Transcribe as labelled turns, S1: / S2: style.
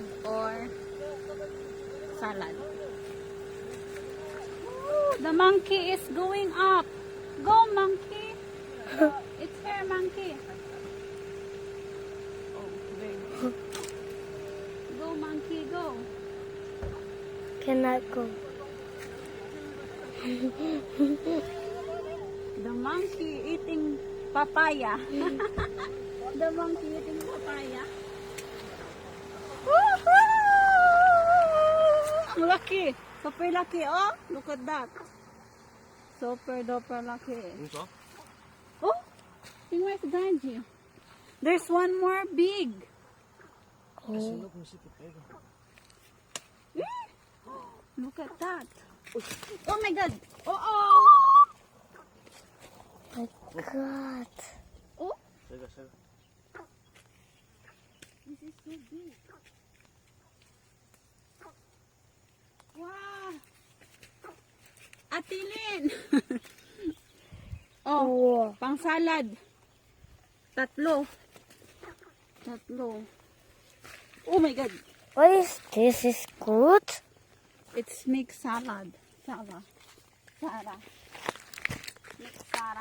S1: salad or salad. Ooh, the monkey is going up. Go, monkey. It's here, monkey. Oh, very good. Go, monkey, go.
S2: Cannot go.
S1: The monkey eating papaya. The monkey eating papaya. Woohoo! Ang laki. Super laki. Oh, look at that. Super duper laki. Oh, where's Ganji? There's one more big.
S2: Oh,
S1: Look at that. Oh my God. Oh.
S2: my God.
S1: Oh. This is so big. Wow. Atilin. Oh,
S2: Oh,
S1: pang salad. Tatlo. Oh my God.
S2: what is this? Is good?
S1: It's mixed salad. Sarah. Mixed salad.